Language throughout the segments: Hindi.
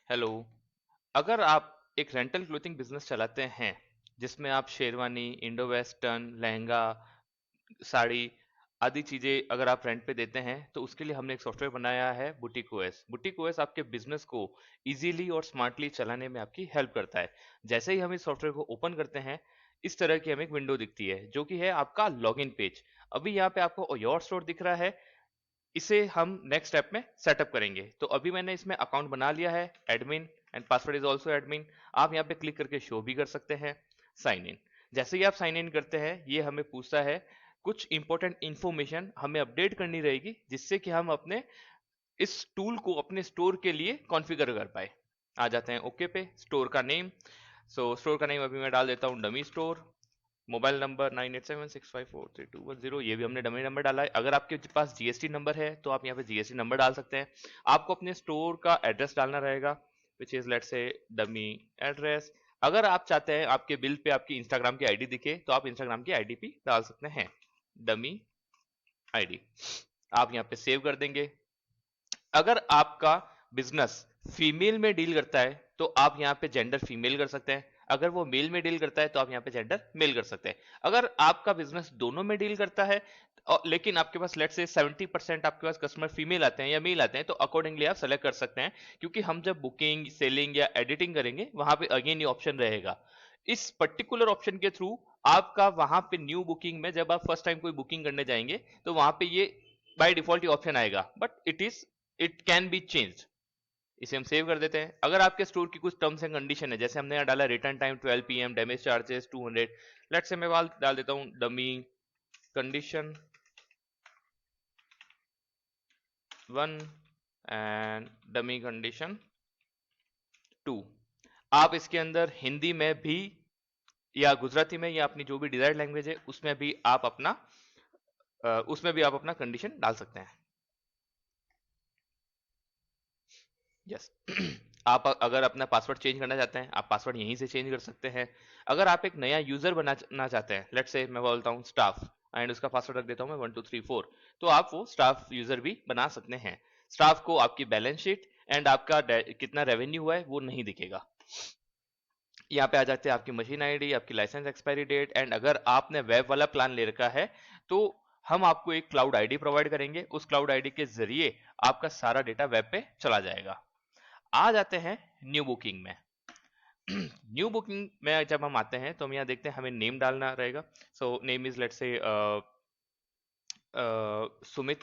हेलो। अगर आप एक रेंटल क्लोथिंग बिजनेस चलाते हैं जिसमें आप शेरवानी, इंडो वेस्टर्न, लहंगा, साड़ी आदि चीजें अगर आप रेंट पे देते हैं तो उसके लिए हमने एक सॉफ्टवेयर बनाया है बुटीक ओएस। बुटीक ओएस आपके बिजनेस को इजीली और स्मार्टली चलाने में आपकी हेल्प करता है। जैसे ही हम इस सॉफ्टवेयर को ओपन करते हैं, इस तरह की हमें एक विंडो दिखती है जो कि है आपका लॉगिन पेज। अभी यहाँ पे आपको योर स्टोर दिख रहा है। इसे हम नेक्स्ट स्टेप में सेटअप करेंगे। तो अभी मैंने इसमें अकाउंट बना लिया है, admin and password is also admin. आप यहाँ पे क्लिक करके शो भी कर सकते हैं, साइन इन। जैसे ही आप साइन इन करते हैं, ये हमें पूछता है कुछ इंपॉर्टेंट इंफॉर्मेशन हमें अपडेट करनी रहेगी, जिससे कि हम अपने इस टूल को अपने स्टोर के लिए कॉन्फ़िगर कर पाए। आ जाते हैं ओके पे। स्टोर का नेम, स्टोर का नेम अभी मैं डाल देता हूँ डमी स्टोर। मोबाइल नंबर 9876543210, ये भी हमने डमी नंबर डाला है। अगर आपके पास जीएसटी नंबर है तो आप यहाँ पे जीएसटी नंबर डाल सकते हैं। आपको अपने स्टोर का एड्रेस डालना रहेगा, विच इज लेट्स से डमी एड्रेस। अगर आप चाहते हैं आपके बिल पे आपकी इंस्टाग्राम की आईडी दिखे तो आप इंस्टाग्राम की आईडी भी डाल सकते हैं, डमी आईडी। आप यहाँ पे सेव कर देंगे। अगर आपका बिजनेस फीमेल में डील करता है तो आप यहाँ पे जेंडर फीमेल कर सकते हैं। अगर वो मेल में डील करता है तो आप यहाँ पे जेंडर मेल कर सकते हैं। अगर आपका बिजनेस दोनों में डील करता है लेकिन आपके पास लेट्स से 70% आपके पास कस्टमर फीमेल आते हैं या मेल आते हैं, तो अकॉर्डिंगली आप सेलेक्ट कर सकते हैं। क्योंकि हम जब बुकिंग, सेलिंग या एडिटिंग करेंगे वहां पे अगेन ये ऑप्शन रहेगा। इस पर्टिकुलर ऑप्शन के थ्रू आपका वहां पे न्यू बुकिंग में जब आप फर्स्ट टाइम कोई बुकिंग करने जाएंगे तो वहां पे ये बाय डिफॉल्ट ये ऑप्शन आएगा, but it can be changed. इसे हम सेव कर देते हैं। अगर आपके स्टोर की कुछ टर्म्स एंड कंडीशन है, जैसे हमने यहाँ डाला return time 12 PM, damage charges 200, let's say मैं डाल देता हूँ dummy condition 1 and dummy condition 2। आप इसके अंदर हिंदी में भी या गुजराती में या अपनी जो भी डिजायर्ड लैंग्वेज है उसमें भी आप अपना कंडीशन डाल सकते हैं। यस। आप अगर अपना पासवर्ड चेंज करना चाहते हैं, आप पासवर्ड यहीं से चेंज कर सकते हैं। अगर आप एक नया यूजर बनाना चाहते हैं, लेट्स से मैं बोलता हूँ स्टाफ एंड उसका पासवर्ड रख देता हूँ मैं 1234, तो आप वो स्टाफ यूजर भी बना सकते हैं। स्टाफ को आपकी बैलेंस शीट एंड आपका कितना रेवेन्यू हुआ है वो नहीं दिखेगा। यहाँ पे आ जाते हैं आपकी मशीन आईडी, आपकी लाइसेंस एक्सपायरी डेट, एंड अगर आपने वेब वाला प्लान ले रखा है तो हम आपको एक क्लाउड आईडी प्रोवाइड करेंगे। उस क्लाउड आईडी के जरिए आपका सारा डेटा वेब पे चला जाएगा। आ जाते हैं न्यू बुकिंग में। न्यू बुकिंग में जब हम आते हैं तो हम यहाँ देखते हैं हमें नेम डालना रहेगा। So name is let's say Sumit,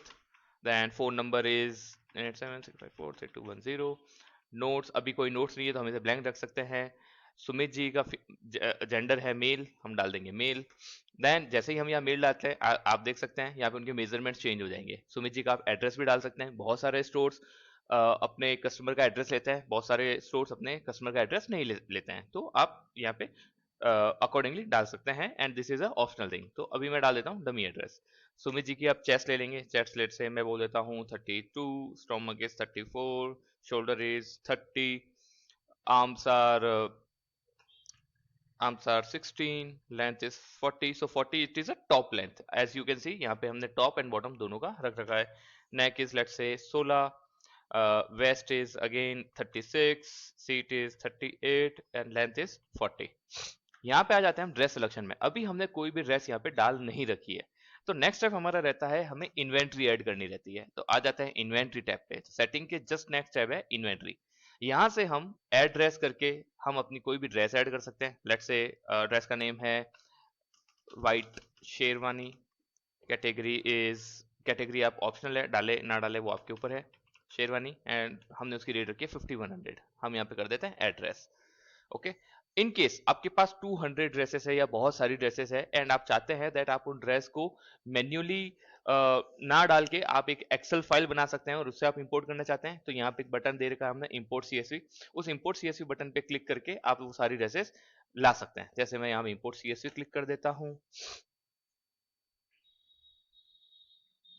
then phone number is 8765432210। Notes, अभी कोई नोट्स नहीं है तो हम इसे ब्लैंक रख सकते हैं। सुमित जी का जेंडर है मेल, हम डाल देंगे मेल। देन जैसे ही हम यहाँ मेल डालते हैं आप देख सकते हैं यहाँ पे उनके मेजरमेंट चेंज हो जाएंगे। सुमित जी का आप एड्रेस भी डाल सकते हैं। बहुत सारे स्टोर्स अपने कस्टमर का एड्रेस लेते हैं, बहुत सारे स्टोर्स अपने कस्टमर का एड्रेस नहीं लेते हैं, तो आप यहाँ पे अकॉर्डिंगली डाल सकते हैं and this is a optional thing. तो अभी मैं डाल देता हूँ डमी एड्रेस। सुमित जी की आप चेस्ट ले लेंगे। चेस्ट लेट से मैं बोल देता हूँ 32, stomach is 34, shoulder is 30, arms are arms are 16, length is 40, so 40 it is a top length as you can see। यहाँ पे हमने टॉप एंड बॉटम दोनों का रख रखा है। neck is let's say 16, waist is again 36, seat is 38 and length is 40। यहाँ पे आ जाते हैं हम ड्रेस सिलेक्शन में। अभी हमने कोई भी ड्रेस यहाँ पे डाल नहीं रखी है, तो नेक्स्ट स्टेप हमारा रहता है हमें इन्वेंट्री ऐड करनी रहती है। तो आ जाते हैं इन्वेंट्री टैब पे। सेटिंग के जस्ट नेक्स्ट टैब है इन्वेंट्री। यहाँ से हम ऐड ड्रेस करके हम अपनी कोई भी ड्रेस ऐड कर सकते हैं। लेट्स से ड्रेस का नेम है वाइट शेरवानी, कैटेगरी आप ऑप्शनल है, डाले ना डाले वो आपके ऊपर है, शेरवानी, एंड हमने उसकी रेट रखी है 5100। हम यहाँ पे कर देते हैं एड्रेस। ओके। इन केस आपके पास 200 ड्रेसेस है या बहुत सारी ड्रेसेस है एंड आप चाहते हैं दैट आप उन ड्रेस को मैन्युअली ना डाल के आप एक एक्सेल फाइल बना सकते हैं और उससे आप इंपोर्ट करना चाहते हैं, तो यहाँ पे एक बटन दे रखा है हमने इंपोर्ट सीएसवी। उस इंपोर्ट सीएसवी बटन पे क्लिक करके आप वो सारी ड्रेसेस ला सकते हैं। जैसे मैं यहाँ इंपोर्ट सीएसवी क्लिक कर देता हूँ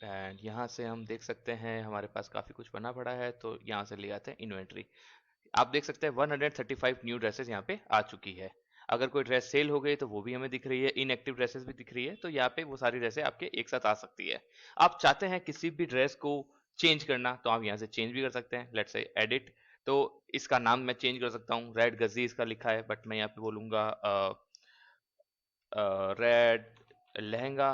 एंड यहाँ से हम देख सकते हैं हमारे पास काफी कुछ बना पड़ा है, तो यहाँ से ले आते हैं इन्वेंट्री। आप देख सकते हैं 135 न्यू ड्रेसेस यहाँ पे आ चुकी है। अगर कोई ड्रेस सेल हो गई तो वो भी हमें दिख रही है, इनएक्टिव ड्रेसेस भी दिख रही है, तो यहाँ पे वो सारी ड्रेसेस आपके एक साथ आ सकती है। आप चाहते हैं किसी भी ड्रेस को चेंज करना तो आप यहाँ से चेंज भी कर सकते हैं। लेट्स से एडिट तो इसका नाम मैं चेंज कर सकता हूँ, रेड गजी इसका लिखा है, बट मैं यहाँ पे बोलूंगा रेड लहंगा।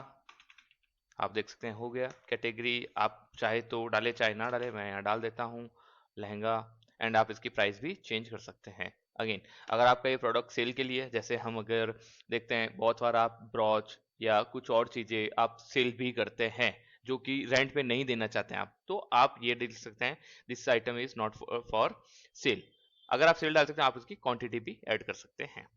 आप देख सकते हैं हो गया। कैटेगरी आप चाहे तो डाले चाहे ना डाले, मैं यहाँ डाल देता हूँ लहंगा। एंड आप इसकी प्राइस भी चेंज कर सकते हैं। अगेन, अगर आपका ये प्रोडक्ट सेल के लिए, जैसे हम अगर देखते हैं बहुत बार आप ब्रॉच या कुछ और चीजें आप सेल भी करते हैं जो कि रेंट पे नहीं देना चाहते हैं आप, तो आप ये देख सकते हैं this item is not for sale. अगर आप सेल डाल सकते हैं, आप उसकी क्वांटिटी भी ऐड कर सकते हैं।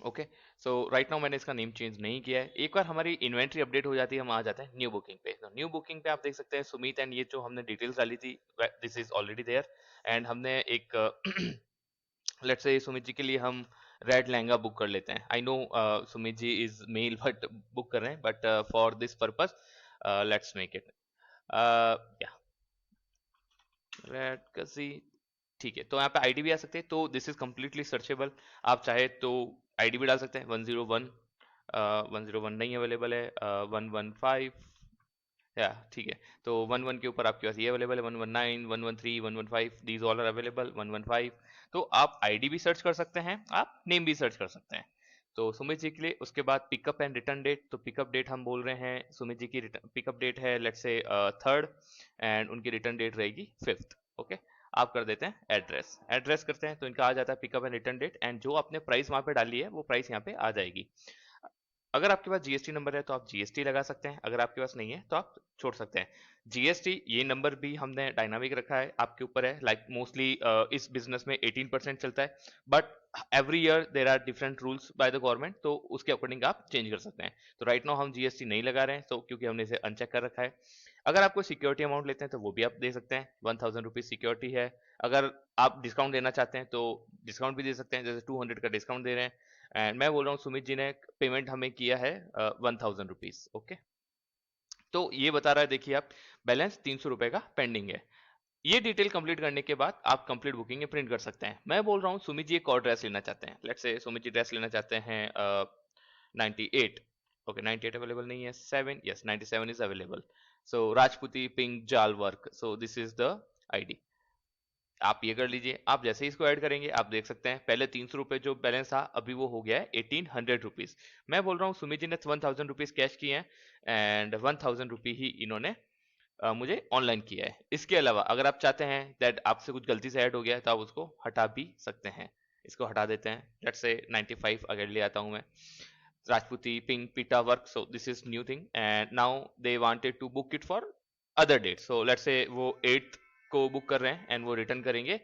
ओके, सो राइट नाउ मैंने इसका नेम चेंज नहीं किया है। एक बार हमारी इन्वेंट्री अपडेट हो जाती है, हम आ जाते हैं न्यू बुकिंग पे। तो न्यू बुकिंग पे आप देख सकते हैं सुमित, एंड ये जो हमने डिटेल्स डाली थी this is already there. And हमने एक लेट्स से सुमित जी के लिए हम रेड लहंगा बुक कर लेते हैं। I know Sumit ji is male but book कर रहे हैं, but for this purpose let's make it या रेड कसी। ठीक है, तो यहाँ पे आईडी भी आ सकते हैं, तो दिस इज कम्प्लीटली सर्चेबल। आप चाहे तो आईडी भी डाल सकते हैं 101, 101 नहीं अवेलेबल है, 115, या ठीक है। तो 11 के ऊपर आपके पास ये अवेलेबल है, 119, 113, 115, दीज ऑल आर अवेलेबल, 115। तो आप आईडी भी सर्च कर सकते हैं, आप नेम भी सर्च कर सकते हैं। तो सुमित जी के लिए उसके बाद पिकअप एंड रिटर्न डेट, तो पिकअप डेट हम बोल रहे हैं सुमित जी की पिकअप डेट है लेट्स से 3rd, एंड उनकी रिटर्न डेट रहेगी 5th। ओके, आप कर देते हैं एड्रेस, एड्रेस करते हैं तो इनका आ जाता है pickup and return date, and जो आपने प्राइस वहां पे डाली है वो प्राइस यहाँ पे आ जाएगी। अगर आपके पास जीएसटी नंबर है तो आप जीएसटी लगा सकते हैं, अगर आपके पास नहीं है तो आप छोड़ सकते हैं जीएसटी। ये नंबर भी हमने डायनामिक रखा है, आपके ऊपर है। लाइक मोस्टली इस बिजनेस में 18% चलता है, but every year there are different rules by the government, तो उसके अकॉर्डिंग आप चेंज कर सकते हैं। तो राइट नाउ हम जीएसटी नहीं लगा रहे हैं, तो क्योंकि हमने इसे अनचेक कर रखा है। अगर आप कोई सिक्योरिटी अमाउंट लेते हैं तो वो भी आप दे सकते हैं, 1000 रुपीज सिक्योरिटी है। अगर आप डिस्काउंट देना चाहते हैं तो डिस्काउंट भी दे सकते हैं, जैसे 200 का डिस्काउंट दे रहे हैं। एंड मैं बोल रहा हूँ सुमित जी ने पेमेंट हमें किया है 1000 रुपीज। ओके, तो ये बता रहा है देखिए आप, बैलेंस 300 रुपए का पेंडिंग है। ये डिटेल कंप्लीट करने के बाद आप कंप्लीट बुकिंग में प्रिंट कर सकते हैं। मैं बोल रहा हूँ सुमित जी एक और ड्रेस लेना चाहते हैं, let's say Sumit ji dress लेना चाहते हैं 98। ओके, 98 अवेलेबल नहीं है, 7, यस 97 इज अवेलेबल। सो राजपूती पिंक जाल work, so this is the ID. आप ये कर लीजिए। आप जैसे ही इसको ऐड करेंगे आप देख सकते हैं पहले 300 रुपए जो बैलेंस था अभी वो हो गया है 1800 रुपीज। मैं बोल रहा हूँ सुमित जी ने 1000 रुपीज कैश किए हैं, एंड 1000 रुपी ही इन्होंने मुझे ऑनलाइन किया है। इसके अलावा अगर आप चाहते हैं दैट आपसे कुछ गलती से ऐड हो गया है तो आप उसको हटा भी सकते हैं। इसको हटा देते हैं, लेट्स से 95 अगर ले आता हूं मैं, राजपूती पिंक पीटा work, so this is new thing, and now they wanted to book it for other date, so let's say वो 8th को बुक कर रहे हैं एंड वो रिटर्न करेंगे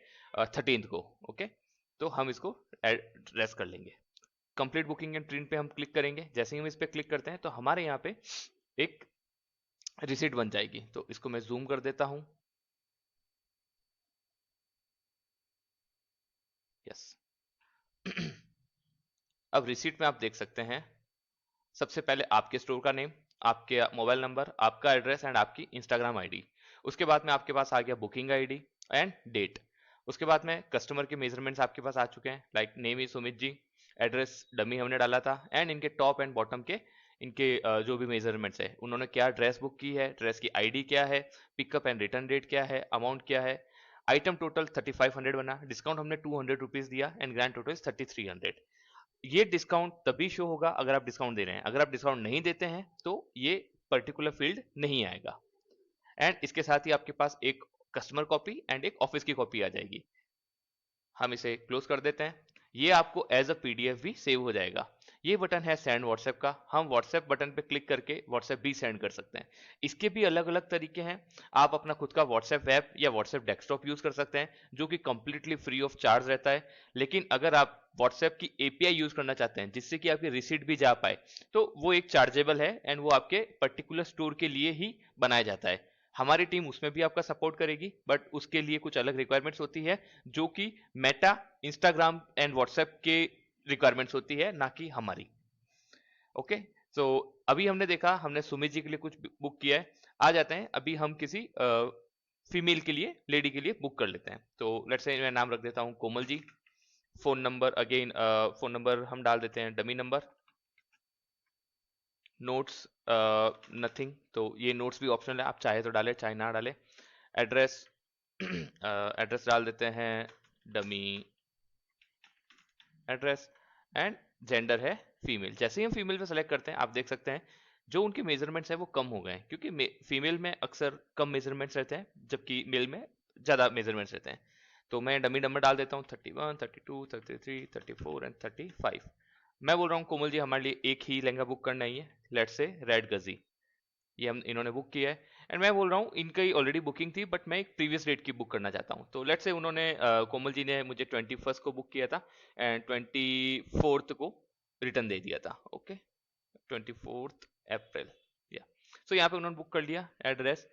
13th को। ओके, तो हम इसको एड्रेस कर लेंगे। कंप्लीट बुकिंग एंड प्रिंट पे हम क्लिक करेंगे। जैसे ही हम इस पे क्लिक करते हैं तो हमारे यहाँ पे एक रिसीट बन जाएगी, तो इसको मैं जूम कर देता हूं। यस अब रिसीट में आप देख सकते हैं सबसे पहले आपके स्टोर का नेम, आपके मोबाइल नंबर, आपका एड्रेस एंड आपकी इंस्टाग्राम आईडी। उसके बाद में आपके पास आ गया बुकिंग आईडी एंड डेट। उसके बाद में कस्टमर के मेजरमेंट्स आपके पास आ चुके हैं, like name is Sumit ji, address dummy हमने डाला था, एंड इनके टॉप एंड बॉटम के इनके जो भी मेजरमेंट्स है, उन्होंने क्या ड्रेस बुक की है, ड्रेस की आईडी क्या है, पिकअप एंड रिटर्न डेट क्या है, अमाउंट क्या है। आइटम टोटल 3500 बना, डिस्काउंट हमने 200 रुपीज दिया, एंड ग्रैंड टोटल 3300। ये डिस्काउंट तभी शो होगा अगर आप डिस्काउंट दे रहे हैं, अगर आप डिस्काउंट नहीं देते हैं तो ये पर्टिकुलर फील्ड नहीं आएगा। एंड इसके साथ ही आपके पास एक कस्टमर कॉपी एंड एक ऑफिस की कॉपी आ जाएगी। हम इसे क्लोज कर देते हैं। ये आपको एज अ पीडीएफ भी सेव हो जाएगा। ये बटन है सेंड व्हाट्सएप का, हम व्हाट्सएप बटन पे क्लिक करके व्हाट्सएप भी सेंड कर सकते हैं। इसके भी अलग अलग तरीके हैं। आप अपना खुद का व्हाट्सएप ऐप या व्हाट्सएप डेस्कटॉप यूज कर सकते हैं जो कि कंप्लीटली फ्री ऑफ चार्ज रहता है। लेकिन अगर आप व्हाट्सएप की एपीआई यूज करना चाहते हैं जिससे कि आपकी रिसीट भी जा पाए, तो वो एक चार्जेबल है एंड वो आपके पर्टिकुलर स्टोर के लिए ही बनाया जाता है। हमारी टीम उसमें भी आपका सपोर्ट करेगी, बट उसके लिए कुछ अलग रिक्वायरमेंट्स होती है जो कि मेटा, इंस्टाग्राम एंड व्हाट्सएप के रिक्वायरमेंट्स होती है, ना कि हमारी। ओके, सो अभी हमने देखा, हमने सुमित जी के लिए कुछ बुक किया है। आ जाते हैं अभी हम किसी फीमेल के लिए, लेडी के लिए बुक कर लेते हैं। तो लेट्स से मैं नाम रख देता हूँ Komal ji. Phone number again, phone number हम डाल देते हैं डमी नंबर। नोट्स नथिंग, तो ये नोट्स भी ऑप्शनल है, आप चाहे तो डालें चाहे ना डालें। एड्रेस एड्रेस डाल देते हैं डमी एड्रेस, एंड जेंडर है फीमेल। जैसे ही हम फीमेल पे सेलेक्ट करते हैं आप देख सकते हैं जो उनके मेजरमेंट्स है वो कम हो गए हैं, क्योंकि फीमेल में अक्सर कम मेजरमेंट्स रहते हैं जबकि मेल में ज़्यादा मेजरमेंट्स रहते हैं। तो मैं डमी नंबर डाल देता हूँ 31, 32, 33, 34 एंड 35। मैं बोल रहा हूँ कोमल जी हमारे लिए एक ही लहंगा बुक करना ही है, लेट्स से रेड गजी, ये हम इन्होंने बुक किया है। एंड मैं बोल रहा हूँ इनकी ऑलरेडी बुकिंग थी बट मैं एक प्रीवियस डेट की बुक करना चाहता हूँ। तो लेट्स से उन्होंने कोमल जी ने मुझे 21 को बुक किया था एंड 24 को रिटर्न दे दिया था। ओके, 24 अप्रैल, या सो यहाँ पे उन्होंने बुक कर लिया। एड्रेस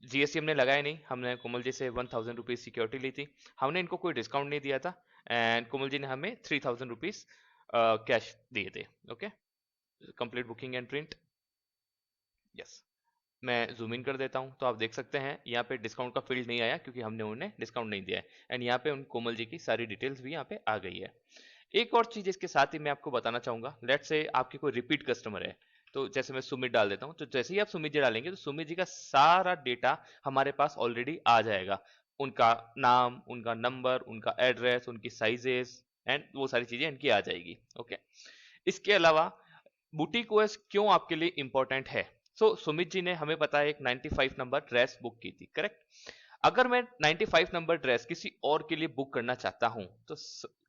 जीएसटी हमने लगाया नहीं, हमने कोमल जी से 1000 रुपीज सिक्योरिटी ली थी, हमने इनको कोई डिस्काउंट नहीं दिया था एंड कोमल जी ने हमें 3000 रुपीज कैश दिए थे। Okay, complete booking and print, yes. मैं जूम इन कर देता हूं तो आप देख सकते हैं यहाँ पे डिस्काउंट का फील्ड नहीं आया क्योंकि हमने उन्हें डिस्काउंट नहीं दिया है एंड यहाँ पे उन कोमल जी की सारी डिटेल्स भी यहाँ पे आ गई है। एक और चीज इसके साथ ही मैं आपको बताना चाहूंगा, लेट्स से आपके कोई रिपीट कस्टमर है, तो जैसे मैं सुमित डाल देता हूँ, तो जैसे ही आप सुमित जी डालेंगे तो सुमित जी का सारा डेटा हमारे पास ऑलरेडी आ जाएगा, उनका नाम, उनका नंबर, उनका एड्रेस, उनकी साइजेस एंड वो सारी चीजें इनकी आ जाएगी। ओके, इसके अलावा बुटीक ओएस क्यों आपके लिए इंपॉर्टेंट है? सुमित जी ने हमें पता है एक 95 नंबर ड्रेस बुक की थी, करेक्ट। अगर मैं 95 नंबर ड्रेस किसी और के लिए बुक करना चाहता हूं तो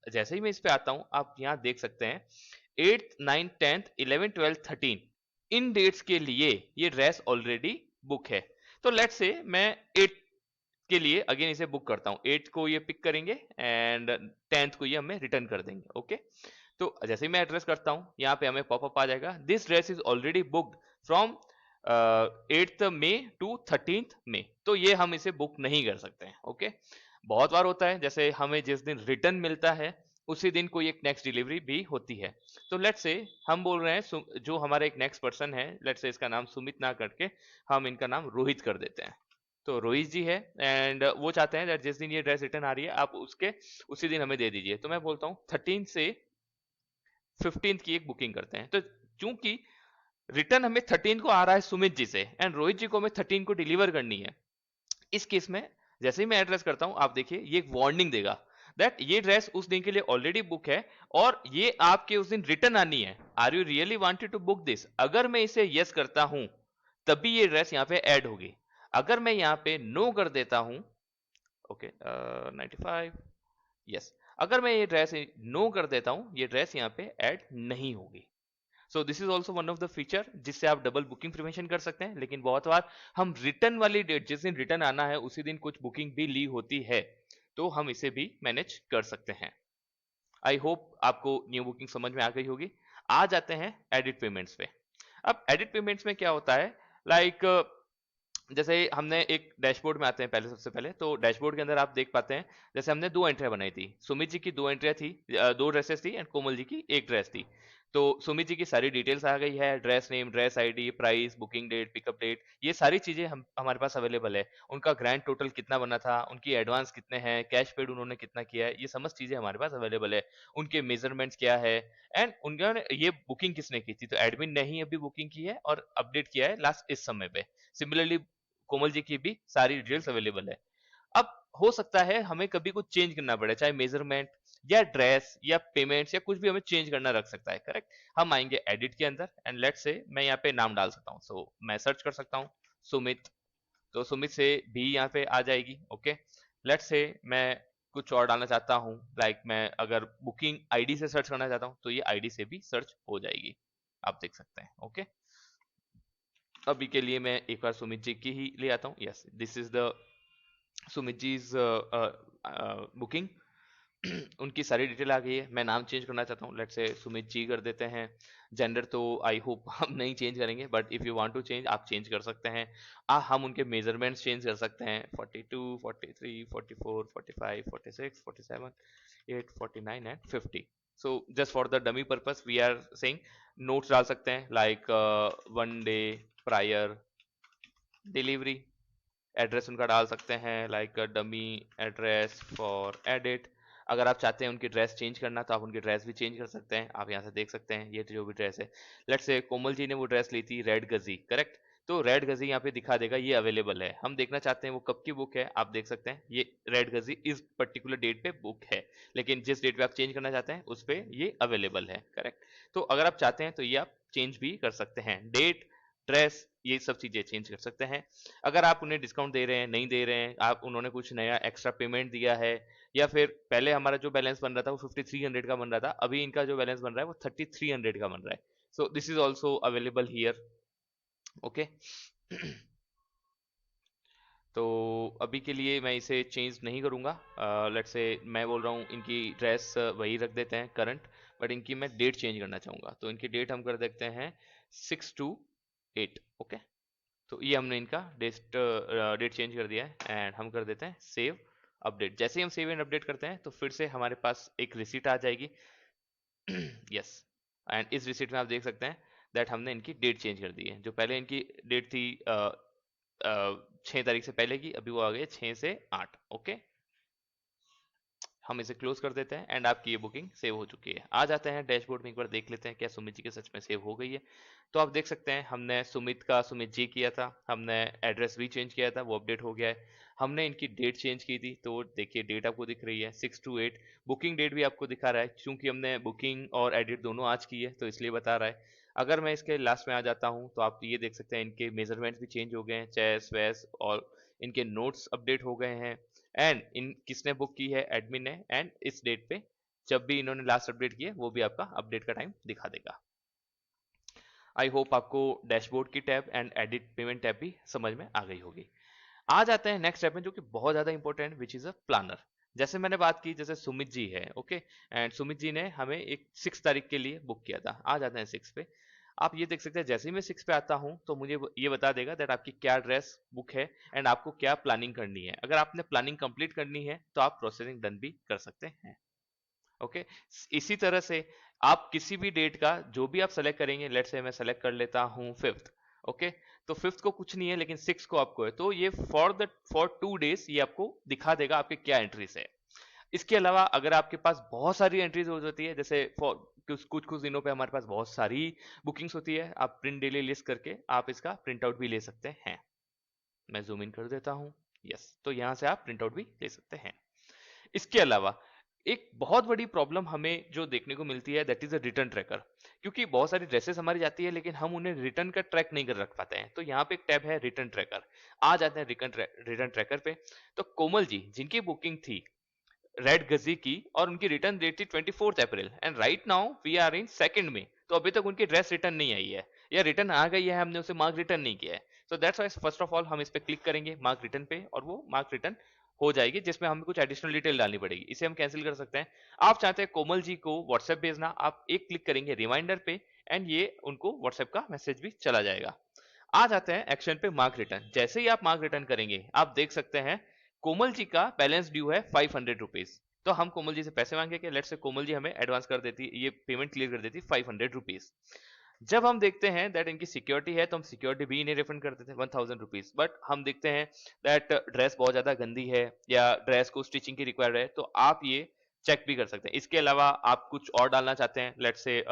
जैसे ही मैं इस पे आता हूं आप यहां देख सकते हैं 8th 9th 10th 11th 12th 13 इन डेट्स के लिए ये ड्रेस ऑलरेडी बुक है। तो लेट्स से मैं 8 के लिए अगेन इसे बुक करता हूँ, 8 को ये पिक करेंगे एंड 10th को ये हमें रिटर्न कर देंगे। ओके, तो जैसे ही मैं एड्रेस करता हूँ यहाँ पे हमें पॉपअप आ जाएगा, this dress is already booked from 8th May to 13th May, तो ये हम इसे बुक नहीं कर सकते हैं। ओके, बहुत बार होता है जैसे हमें जिस दिन रिटर्न मिलता है उसी दिन कोई एक नेक्स्ट डिलीवरी भी होती है। तो लेट्स से हम बोल रहे हैं जो हमारा एक नेक्स्ट पर्सन है, लेट्स से इसका नाम सुमित ना करके हम इनका नाम रोहित कर देते हैं। तो रोहित जी है एंड वो चाहते हैं जिस दिन ये ड्रेस रिटर्न आ रही है आप उसके उसी दिन हमें दे दीजिए। तो मैं बोलता हूँ 13 से 15 की एक बुकिंग करते हैं। तो चूंकि रिटर्न हमें 13 को आ रहा है सुमित जी से एंड रोहित जी को हमें 13 को डिलीवर करनी है, इस केस में जैसे ही मैं एड्रेस करता हूं आप देखिए ये एक वार्निंग देगा दैट ये ड्रेस उस दिन के लिए ऑलरेडी बुक है और ये आपके उस दिन रिटर्न आनी है, are you really wanted to book this. अगर मैं इसे यस करता हूं तभी ये ड्रेस यहाँ पे ऐड होगी, अगर मैं यहाँ पे नो कर देता हूं, ओके 95, यस, अगर मैं ये ड्रेस नो कर देता हूं ये ड्रेस यहाँ पे ऐड नहीं होगी। सो this is also one of the feature जिससे आप डबल बुकिंग प्रिवेंशन कर सकते हैं। लेकिन बहुत बार हम रिटर्न वाली डेट जिस दिन रिटर्न आना है उसी दिन कुछ बुकिंग भी ली होती है, तो हम इसे भी मैनेज कर सकते हैं। आई होप आपको न्यू बुकिंग समझ में आ गई होगी। आ जाते हैं एडिट पेमेंट्स पे। अब एडिट पेमेंट्स में क्या होता है, लाइक जैसे हमने एक डैशबोर्ड में आते हैं पहले, सबसे पहले तो डैशबोर्ड के अंदर आप देख पाते हैं जैसे हमने दो एंट्रियां बनाई थी, सुमित जी की दो एंट्रियां थी, दो ड्रेसेस थी एंड कोमल जी की एक ड्रेस थी। तो सुमित जी की सारी डिटेल्स आ गई है, dress name, dress ID, price, booking date, pickup date, ये सारी चीजें हम हमारे पास अवेलेबल है। उनका ग्रैंड टोटल कितना बना था, उनकी एडवांस कितने हैं, कैश पेड उन्होंने कितना किया है, ये समस्त चीजें हमारे पास अवेलेबल है। उनके मेजरमेंट्स क्या है एंड उन्होंने ये बुकिंग किसने की थी, तो एडमिन ने ही अभी बुकिंग की है और अपडेट किया है लास्ट इस समय पे। सिमिलरली कोमल जी की भी सारी डिटेल्स अवेलेबल है। अब हो सकता है हमें कभी कुछ चेंज करना पड़े, चाहे मेजरमेंट या ड्रेस या पेमेंट्स या कुछ भी हमें चेंज करना रख सकता है, करेक्ट। हम आएंगे एडिट के अंदर एंड लेट्स से मैं यहाँ पे नाम डाल सकता हूँ, सो मैं सर्च कर सकता हूँ सुमित, तो सुमित से भी यहाँ पे आ जाएगी। ओके, लेट्स से मैं कुछ और डालना चाहता हूँ, लाइक मैं अगर बुकिंग आईडी से सर्च करना चाहता हूँ तो ये आईडी से भी सर्च हो जाएगी, आप देख सकते हैं। ओके, अभी के लिए मैं एक बार सुमित जी की ही ले आता हूँ। Yes, this is the Sumit ji booking. उनकी सारी डिटेल आ गई है। मैं नाम चेंज करना चाहता हूँ, लेट्स से सुमित जी कर देते हैं। जेंडर तो आई होप हम नहीं चेंज करेंगे but if you want to change आप चेंज कर सकते हैं। हम उनके मेजरमेंट्स चेंज कर सकते हैं, 42, 43, 44, 45, 46, 47, 8, 49 and 50। So just for the dummy purpose we are saying notes डाल सकते हैं, like 1 day prior delivery, address उनका डाल सकते हैं like dummy address for edit. अगर आप चाहते हैं उनकी ड्रेस चेंज करना तो आप उनकी ड्रेस भी चेंज कर सकते हैं, आप यहाँ से देख सकते हैं ये जो भी ड्रेस है। लेट्स से कोमल जी ने वो ड्रेस ली थी रेड गजी, करेक्ट, तो रेड गजी यहाँ पे दिखा देगा ये अवेलेबल है। हम देखना चाहते हैं वो कब की बुक है, आप देख सकते हैं ये रेड गजी इस पर्टिकुलर डेट पे बुक है, लेकिन जिस डेट पे आप चेंज करना चाहते हैं उस पे ये अवेलेबल है, करेक्ट। तो अगर आप चाहते हैं तो ये आप चेंज भी कर सकते हैं, डेट, ड्रेस, ये सब चीजें चेंज कर सकते हैं। अगर आप उन्हें डिस्काउंट दे रहे हैं, नहीं दे रहे हैं, आप उन्होंने कुछ नया एक्स्ट्रा पेमेंट दिया है, या फिर पहले हमारा जो बैलेंस बन रहा था वो 5300 का बन रहा था, अभी इनका जो बैलेंस बन रहा है वो 3300 का बन रहा है, सो this is also available here, okay. तो अभी के लिए मैं इसे चेंज नहीं करूंगा, लेट्स से मैं बोल रहा हूँ इनकी ड्रेस वही रख देते हैं करंट, बट इनकी मैं डेट चेंज करना चाहूंगा, तो इनकी डेट हम कर देखते हैं 6/2/8, ओके। तो ये हमने इनका डेट चेंज कर दिया है एंड हम कर देते हैं सेव अपडेट। जैसे ही हम सेव एंड अपडेट करते हैं तो फिर से हमारे पास एक रिसीट आ जाएगी। यस, एंड इस रिसीट में आप देख सकते हैं दैट हमने इनकी डेट चेंज कर दी है। जो पहले इनकी डेट थी 6 तारीख से पहले की, अभी वो आ गई 6 से 8, ओके। हम इसे क्लोज कर देते हैं एंड आपकी ये बुकिंग सेव हो चुकी है। आ जाते हैं डैशबोर्ड में, एक बार देख लेते हैं क्या सुमित जी के सच में सेव हो गई है। तो आप देख सकते हैं हमने सुमित का सुमित जी किया था, हमने एड्रेस भी चेंज किया था, वो अपडेट हो गया है। हमने इनकी डेट चेंज की थी, तो देखिए डेट आपको दिख रही है 6/2/8। बुकिंग डेट भी आपको दिखा रहा है, क्योंकि हमने बुकिंग और एडिट दोनों आज की है तो इसलिए बता रहा है। अगर मैं इसके लास्ट में आ जाता हूँ तो आप ये देख सकते हैं इनके मेजरमेंट्स भी चेंज हो गए हैं, चेस वेस, और इनके नोट्स अपडेट हो गए हैं। एंड इन किसने बुक की है, एडमिन ने, एंड इस डेट पे जब भी इन्होंने लास्ट अपडेट किया वो भी आपका अपडेट का टाइम दिखा देगा। आई होप आपको डैशबोर्ड की tab and edit payment tab भी समझ में आ गई होगी। आ जाते हैं नेक्स्ट स्टेप में जो कि बहुत ज्यादा important, which is a planner. जैसे मैंने बात की, जैसे सुमित जी है, ओके, एंड सुमित जी ने हमें एक 6 तारीख के लिए बुक किया था। आ जाते हैं 6 पे। आप ये देख सकते हैं जैसे ही मैं 6 पे आता हूं तो मुझे ये बता देगा दैट आपकी क्या ड्रेस बुक है एंड आपको क्या प्लानिंग करनी है। अगर आपने प्लानिंग कंप्लीट करनी है तो आप प्रोसेसिंग डन भी कर सकते हैं, ओके। इसी तरह से आप किसी भी डेट का जो भी आप सेलेक्ट करेंगे, लेट्स से मैं सेलेक्ट कर लेता हूं 5th, ओके। तो 5th को कुछ नहीं है लेकिन 6 को आपको है, तो ये फॉर 2 डेज ये आपको दिखा देगा आपके क्या एंट्रीज है। इसके अलावा अगर आपके पास बहुत सारी एंट्रीज हो जाती है, जैसे फॉर कुछ कुछ कुछ दिनों पे हमारे पास बहुत सारी बुकिंग्स होती है, आप प्रिंट डेली लिस्ट करके आप इसका प्रिंट आउट भी ले सकते हैं। मैं जूम इन कर देता हूं, यस, तो यहां से आप प्रिंट आउट भी ले सकते हैं। इसके अलावा एक बहुत बड़ी प्रॉब्लम हमें जो देखने को मिलती है that is a return tracker, क्योंकि बहुत सारी ड्रेसेस हमारी जाती है लेकिन हम उन्हें रिटर्न का ट्रैक नहीं कर रख पाते हैं। तो यहाँ पे एक टैब है रिटर्न ट्रैकर। आ जाते हैं रिटर्न ट्रैकर पे। तो कोमल जी जिनकी बुकिंग थी रेड गजी की और उनकी रिटर्न डेट थी 24 April, and right now we are in 2 May, तो अभी तक उनकी ड्रेस रिटर्न नहीं आई है, या रिटर्न आ गई है, हमने उसे मार्क रिटर्न नहीं किया है। So that's why first of all हम इस पे क्लिक करेंगे मार्क रिटर्न पे, और वो मार्क रिटर्न हो जाएगी, जिसमें हमें कुछ एडिशनल डिटेल डालनी पड़ेगी। इसे हम कैंसिल कर सकते हैं। आप चाहते हैं कोमल जी को व्हाट्सएप भेजना, आप एक क्लिक करेंगे रिमाइंडर पे एंड ये उनको व्हाट्सएप का मैसेज भी चला जाएगा। आ जाते हैं एक्शन पे मार्क रिटर्न। जैसे ही आप मार्क रिटर्न करेंगे आप देख सकते हैं कोमल जी का बैलेंस ड्यू है 500 रुपीज। तो हम कोमल जी से पैसे मांगेंगे, लेट्स से कोमल जी हमें एडवांस कर देती, ये पेमेंट क्लियर कर देती 500 रुपीज। जब हम देखते हैं दैट इनकी सिक्योरिटी है तो हम सिक्योरिटी भी इन्हें रिफंड कर देते हैं 1000 रुपीज। बट हम देखते हैं दैट ड्रेस बहुत ज्यादा गंदी है या ड्रेस को स्टिचिंग की रिक्वायर्ड है, तो आप ये चेक भी कर सकते हैं। इसके अलावा आप कुछ और डालना चाहते हैं, लेट्स से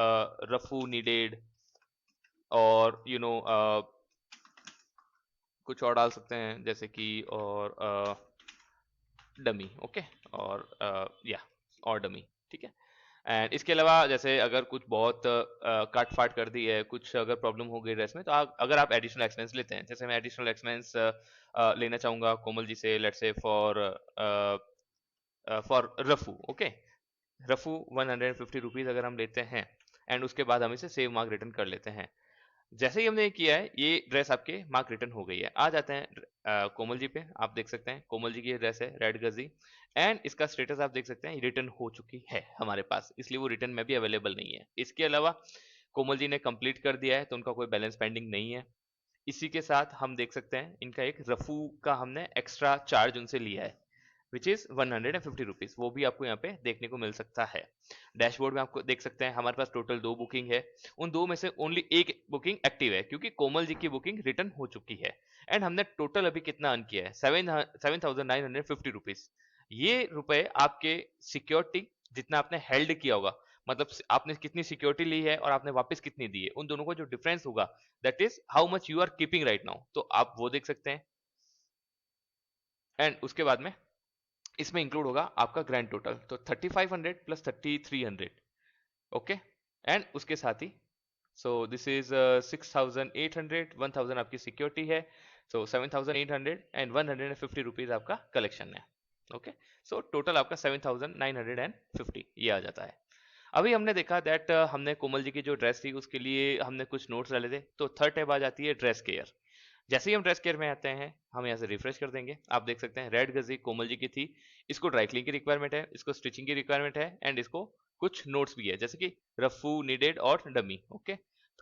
रफू नीडेड, और कुछ और डाल सकते हैं जैसे कि और डमी, ओके, और या और डमी, ठीक है। एंड इसके अलावा जैसे अगर कुछ बहुत काट फाट कर दी है, कुछ अगर प्रॉब्लम हो गई ड्रेस में, तो अगर आप एडिशनल एक्सपेंस लेते हैं, जैसे मैं एडिशनल एक्सपेंस लेना चाहूंगा कोमल जी से, लेट्स से फॉर रफू, ओके, रफू 150 रुपीज अगर हम लेते हैं एंड उसके बाद हम इसे सेव मार्क रिटर्न कर लेते हैं। जैसे ही हमने ये किया है ये ड्रेस आपके मार्क रिटर्न हो गई है। आ जाते हैं कोमल जी पे। आप देख सकते हैं कोमल जी की ड्रेस है रेड गजी, एंड इसका स्टेटस आप देख सकते हैं रिटर्न हो चुकी है हमारे पास, इसलिए वो रिटर्न में भी अवेलेबल नहीं है। इसके अलावा कोमल जी ने कंप्लीट कर दिया है तो उनका कोई बैलेंस पेंडिंग नहीं है। इसी के साथ हम देख सकते हैं इनका एक रफू का हमने एक्स्ट्रा चार्ज उनसे लिया है विच इज 150 रुपीज, वो भी आपको यहाँ पे देखने को मिल सकता है। डैशबोर्ड में आपको देख सकते हैं हमारे पास टोटल 2 बुकिंग है, उन दो में से ओनली एक बुकिंग एक्टिव है क्योंकि कोमल जी की बुकिंग रिटर्न हो चुकी है। एंड हमने टोटल अभी कितना अर्न किया है 7,950 रुपीज। ये रुपए आपके सिक्योरिटी जितना आपने हेल्ड किया होगा, मतलब आपने कितनी सिक्योरिटी ली है और आपने वापस कितनी दी है, उन दोनों का जो डिफरेंस होगा that is how much you are keeping right now, तो आप वो देख सकते हैं। एंड उसके बाद में इसमें इंक्लूड होगा आपका ग्रैंड टोटल, तो 3500 प्लस 3300, ओके। एंड उसके साथ ही सो दिस इज 6800, 1000 आपकी सिक्योरिटी है, सो 7800 एंड 150 रुपीज आपका कलेक्शन है, ओके। सो टोटल आपका 7950 ये आ जाता है। अभी हमने देखा दैट हमने कोमल जी की जो ड्रेस थी उसके लिए हमने कुछ नोट्स डाले थे, तो थर्ड टैब आ जाती है ड्रेस केयर। जैसे ही हम ड्रेस केयर में आते हैं हम यहाँ से रिफ्रेश कर देंगे, आप देख सकते हैं रेड गजी कोमल जी की थी, इसको ड्राई क्लीन की रिक्वायरमेंट है, इसको स्टिचिंग की रिक्वायरमेंट है, एंड इसको कुछ नोट्स भी है जैसे कि रफू, नीडेड और डमी, ओके।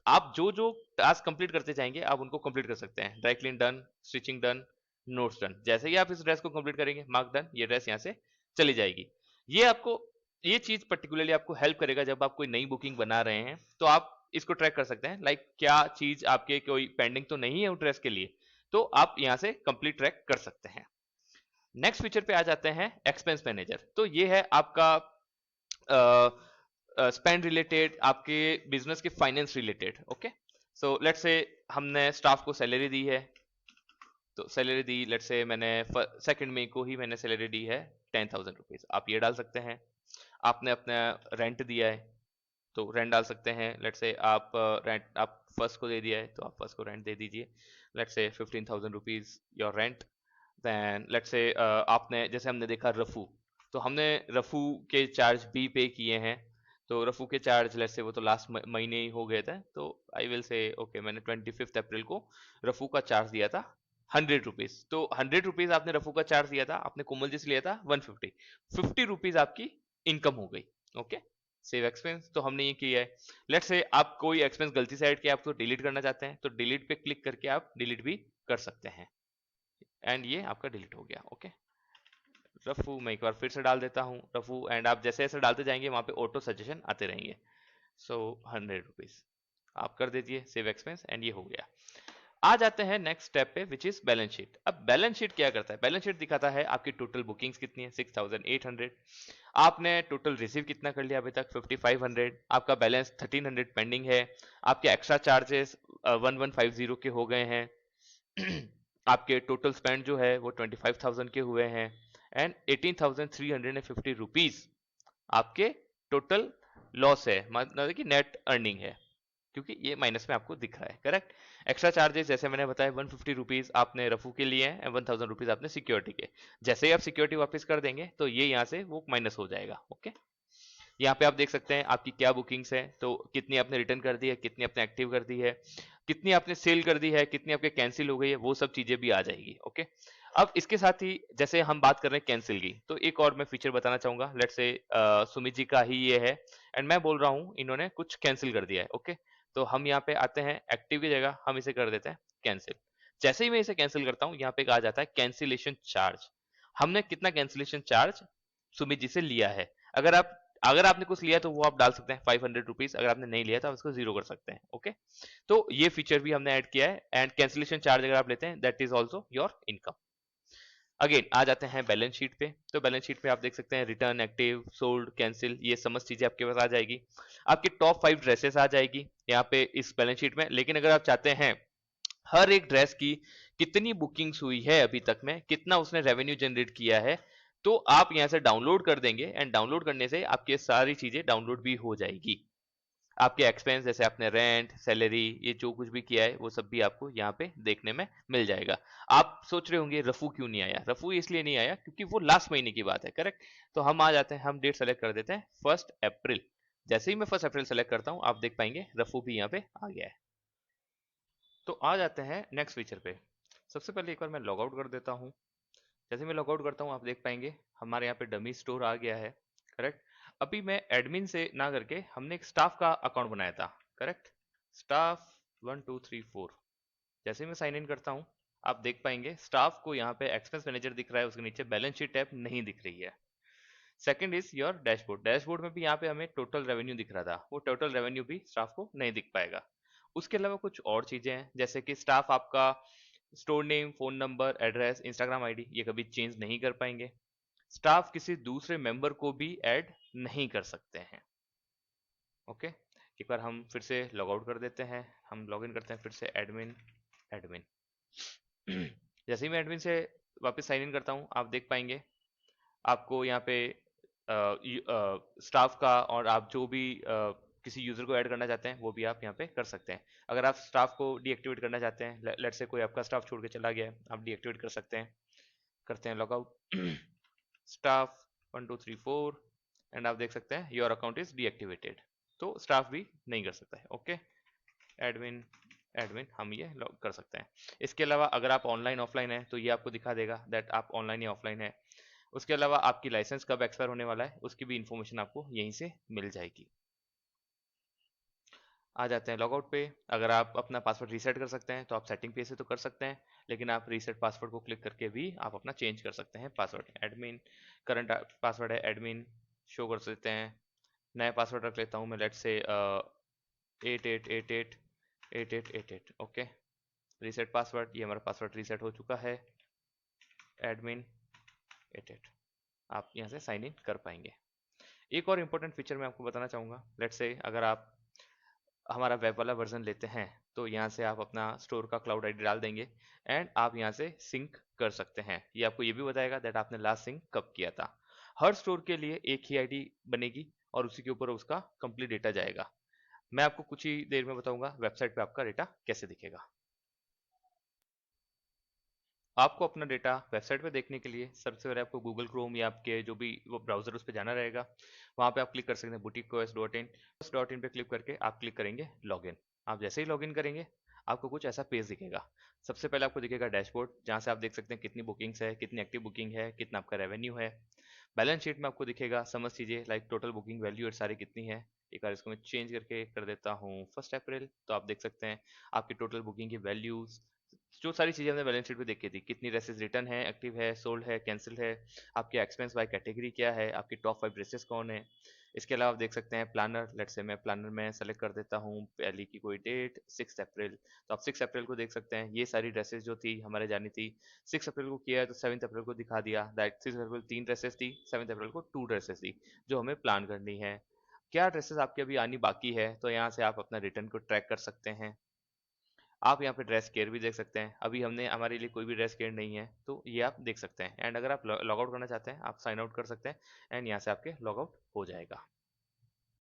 आप जो जो टास्क कंप्लीट करते जाएंगे आप उनको कंप्लीट कर सकते हैं, dry clean done, stitching done, notes done. जैसे ही आप इस ड्रेस को कंप्लीट करेंगे, मार्क डन, ये ड्रेस यहाँ से चली जाएगी। ये आपको ये चीज पर्टिकुलरली आपको हेल्प करेगा जब आप कोई नई बुकिंग बना रहे हैं, तो आप इसको ट्रैक कर सकते हैं लाइक क्या चीज आपके कोई पेंडिंग तो नहीं है उस ड्रेस के लिए, तो आप यहां से कंप्लीट ट्रैक कर सकते हैं। नेक्स्ट फीचर पे आ जाते हैं एक्सपेंस मैनेजर, तो ये है आपका स्पेंड रिलेटेड, आपके बिजनेस के finance related, okay. So let's से हमने स्टाफ को सैलरी दी है, तो सैलरी दी लेट्स से मैंने सेकंड में को ही मैंने सैलरी दी है 10,000 रुपीज, आप ये डाल सकते हैं। आपने अपना रेंट दिया है तो रेंट डाल सकते हैं, लेट्स से आप रेंट आप फर्स्ट को दे दिया है तो आप फर्स्ट को रेंट दे दीजिए, let's say 15,000 rupees your rent. Then let's say आपने जैसे हमने देखा रफू, तो हमने रफू के चार्ज भी पे किए हैं, तो रफू के चार्ज लेट्स से वो तो लास्ट महीने ही हो गए थे, तो आई विल से ओके मैंने 25 अप्रैल को रफू का चार्ज दिया था 100 रुपीज, तो 100 रुपीज आपने रफू का चार्ज दिया था, आपने कोमल जी से लिया था 150, 50 रुपीज आपकी इनकम हो गई, ओके। सेव एक्सपेंस तो हमने ये किया है। लेट्स से आप कोई एक्सपेंस गलती से ऐड किया, आप तो डिलीट करना चाहते हैं, तो डिलीट पे क्लिक करके आप डिलीट भी कर सकते हैं, एंड ये आपका डिलीट हो गया, ओके। रफू मैं एक बार फिर से डाल देता हूँ रफू, एंड आप जैसे जैसे डालते जाएंगे वहां पे ऑटो सजेशन आते रहेंगे। सो 100 रुपीज आप कर दीजिए सेव एक्सपेंस, एंड ये हो गया। आ जाते हैं नेक्स्ट स्टेप पे विच इज बैलेंस शीट। अब बैलेंस शीट क्या करता है, बैलेंस शीट दिखाता है आपकी टोटल बुकिंग्स कितनी है 6800, आपने टोटल रिसीव कितना कर लिया अभी तक 5500, आपका बैलेंस 1300 पेंडिंग है, आपके एक्स्ट्रा चार्जेस 1150 के हो गए हैं, आपके टोटल स्पेंड जो है वो 25,000 के हुए हैं, एंड 18,350 रुपीज आपके टोटल लॉस है, मतलब कि नेट अर्निंग है, क्योंकि ये माइनस में आपको दिख रहा है, करेक्ट। एक्स्ट्रा चार्जेस जैसे मैंने बताया 150 रुपीज आपने रफू के लिए हैं, 1000 रुपीज आपने सिक्योरिटी के, जैसे ही आप सिक्योरिटी वापस कर देंगे तो ये यहाँ से वो माइनस हो जाएगा, ओके। यहाँ पे आप देख सकते हैं आपकी क्या बुकिंग्स है, तो कितनी आपने रिटर्न कर दी है, कितनी आपने एक्टिव कर दी है, कितनी आपने सेल कर दी है, कितनी आपके कैंसिल हो गई है, वो सब चीजें भी आ जाएगी, ओके। अब इसके साथ ही जैसे हम बात कर रहे हैं कैंसिल की, तो एक और मैं फीचर बताना चाहूंगा, लेट्स से सुमित जी का ही ये है, एंड मैं बोल रहा हूँ इन्होंने कुछ कैंसिल कर दिया है, ओके। तो हम यहाँ पे आते हैं एक्टिव की जगह हम इसे कर देते हैं कैंसिल। जैसे ही मैं इसे कैंसिल करता हूँ यहाँ पे आ जाता है कैंसिलेशन चार्ज, हमने कितना कैंसिलेशन चार्ज सुमित जी से लिया है। अगर आपने कुछ लिया तो वो आप डाल सकते हैं 500 रुपीज, अगर आपने नहीं लिया तो आप इसको जीरो कर सकते हैं, ओके। तो ये फीचर भी हमने ऐड किया है, एंड कैंसिलेशन चार्ज अगर आप लेते हैं that is also your income. Again आ जाते हैं बैलेंस शीट पे, तो बैलेंस शीट पे आप देख सकते हैं रिटर्न, एक्टिव, सोल्ड, कैंसिल, ये समस्त चीजें आपके पास आ जाएगी। आपकी टॉप 5 ड्रेसेस आ जाएगी यहाँ पे इस बैलेंस शीट में, लेकिन अगर आप चाहते हैं हर एक ड्रेस की कितनी बुकिंग्स हुई है अभी तक में, कितना उसने रेवेन्यू जनरेट किया है, तो आप यहाँ से डाउनलोड कर देंगे, एंड डाउनलोड करने से आपकी सारी चीजें डाउनलोड भी हो जाएगी। आपके एक्सपेंस जैसे आपने रेंट, सैलरी, ये जो कुछ भी किया है वो सब भी आपको यहाँ पे देखने में मिल जाएगा। आप सोच रहे होंगे रफू क्यों नहीं आया, रफू इसलिए नहीं आया क्योंकि वो लास्ट महीने की बात है, करेक्ट। तो हम आ जाते हैं, हम डेट सेलेक्ट कर देते हैं 1 अप्रैल। जैसे ही मैं 1 अप्रैल सेलेक्ट करता हूँ आप देख पाएंगे रफू भी यहाँ पे आ गया है। तो आ जाते हैं नेक्स्ट फीचर पे। सबसे पहले एक बार मैं लॉग आउट कर देता हूँ। जैसे मैं लॉग आउट करता हूँ आप देख पाएंगे हमारे यहाँ पे डमी स्टोर आ गया है, करेक्ट। अभी मैं एडमिन से ना करके हमने एक स्टाफ का अकाउंट बनाया था, करेक्ट। स्टाफ 1234, जैसे मैं साइन इन करता हूँ आप देख पाएंगे स्टाफ को यहाँ पे एक्सपेंस मैनेजर दिख रहा है, उसके नीचे बैलेंस शीट टैब नहीं दिख रही है। Second is your dashboard, dashboard में भी यहाँ पे हमें टोटल रेवेन्यू दिख रहा था, वो टोटल रेवेन्यू भी स्टाफ को नहीं दिख पाएगा। उसके अलावा कुछ और चीजें हैं जैसे कि स्टाफ आपका store name, phone number, address, Instagram ID ये कभी चेंज नहीं कर पाएंगे। स्टाफ किसी दूसरे मेंबर को भी ऐड नहीं कर सकते हैं। ओके, एक बार हम फिर से लॉग आउट कर देते हैं, हम लॉग इन करते हैं फिर से एडमिन एडमिन। जैसे ही मैं एडमिन से वापस साइन इन करता हूँ, आप देख पाएंगे आपको यहाँ पे स्टाफ का, और आप जो भी किसी यूजर को ऐड करना चाहते हैं वो भी आप यहाँ पे कर सकते हैं। अगर आप स्टाफ को डीएक्टिवेट करना चाहते हैं, लेट्स से कोई आपका स्टाफ छोड़ के चला गया है, आप डीएक्टिवेट कर सकते हैं। करते हैं लॉग आउट। स्टाफ 1 2 3 4, एंड आप देख सकते हैं योर अकाउंट इज डीएक्टिवेटेड। तो स्टाफ भी नहीं कर सकता है। ओके, एडमिन एडमिन हम ये लॉग कर सकते हैं। इसके अलावा अगर आप ऑनलाइन ऑफलाइन है तो ये आपको दिखा देगा दैट आप ऑनलाइन या ऑफलाइन है। उसके अलावा आपकी लाइसेंस कब एक्सपायर होने वाला है उसकी भी इंफॉर्मेशन आपको यहीं से मिल जाएगी। आ जाते हैं लॉगआउट पे। अगर आप अपना पासवर्ड रीसेट कर सकते हैं तो आप सेटिंग पे से तो कर सकते हैं, लेकिन आप रीसेट पासवर्ड को क्लिक करके भी आप अपना चेंज कर सकते हैं पासवर्ड। एडमिन करंट पासवर्ड है एडमिन, शो कर सकते हैं। नया पासवर्ड रख लेता हूँ मैं, let's say 8888 okay. Reset password, ये हमारा पासवर्ड रीसेट हो चुका है। एडमिन 88, आप यहाँ से साइन इन कर पाएंगे। एक और इम्पोर्टेंट फीचर मैं आपको बताना चाहूँगा, लेट्स से अगर आप हमारा वेब वाला वर्जन लेते हैं तो यहाँ से आप अपना स्टोर का क्लाउड आईडी डाल देंगे एंड आप यहाँ से सिंक कर सकते हैं। ये आपको ये भी बताएगा दैट आपने लास्ट सिंक कब किया था। हर स्टोर के लिए एक ही आईडी बनेगी और उसी के ऊपर उसका कंप्लीट डेटा जाएगा। मैं आपको कुछ ही देर में बताऊंगा वेबसाइट पे आपका डेटा कैसे दिखेगा। आपको अपना डेटा वेबसाइट पे देखने के लिए सबसे पहले आपको गूगल क्रोम या आपके जो भी वो ब्राउजर उस पर जाना रहेगा। वहाँ पे आप क्लिक कर सकते हैं boutique.os.in। .in पे क्लिक करके आप क्लिक करेंगे लॉगिन। आप जैसे ही लॉगिन करेंगे आपको कुछ ऐसा पेज दिखेगा। सबसे पहले आपको दिखेगा डैशबोर्ड, जहाँ से आप देख सकते हैं कितनी बुकिंग्स है, कितनी एक्टिव बुकिंग है, कितना आपका रेवेन्यू है। बैलेंस शीट में आपको दिखेगा समझ चीज़ें लाइक टोटल बुकिंग वैल्यू और सारी कितनी है। एक बार इसको मैं चेंज करके कर देता हूँ 1 अप्रैल, तो आप देख सकते हैं आपकी टोटल बुकिंग की वैल्यूज, जो सारी चीज़ें हमने बैलेंस शीट में देखी थी, कितनी ड्रेसेस रिटर्न है, एक्टिव है, सोल्ड है, कैंसिल है, आपके एक्सपेंस बाय कैटेगरी क्या है, आपकी टॉप 5 ड्रेसेस कौन है। इसके अलावा आप देख सकते हैं प्लानर, लेट्स से मैं प्लानर में सेलेक्ट कर देता हूँ पहली की कोई डेट 6 अप्रैल, तो आप 6 अप्रैल को देख सकते हैं। ये सारी ड्रेसेस जो थी हमारे जानी थी 6 अप्रैल को किया है, तो 7 अप्रैल को दिखा दिया दैट 6 अप्रैल 3 ड्रेसेस थी, 7 अप्रैल को 2 ड्रेसेस थी जो हमें प्लान करनी है। क्या ड्रेसेस आपकी अभी आनी बाकी है, तो यहाँ से आप अपना रिटर्न को ट्रैक कर सकते हैं। आप यहाँ पे ड्रेस केयर भी देख सकते हैं, अभी हमने हमारे लिए कोई भी ड्रेस केयर नहीं है तो ये आप देख सकते हैं। एंड अगर आप लॉग आउट करना चाहते हैं आप साइन आउट कर सकते हैं एंड यहाँ से आपके लॉग आउट हो जाएगा।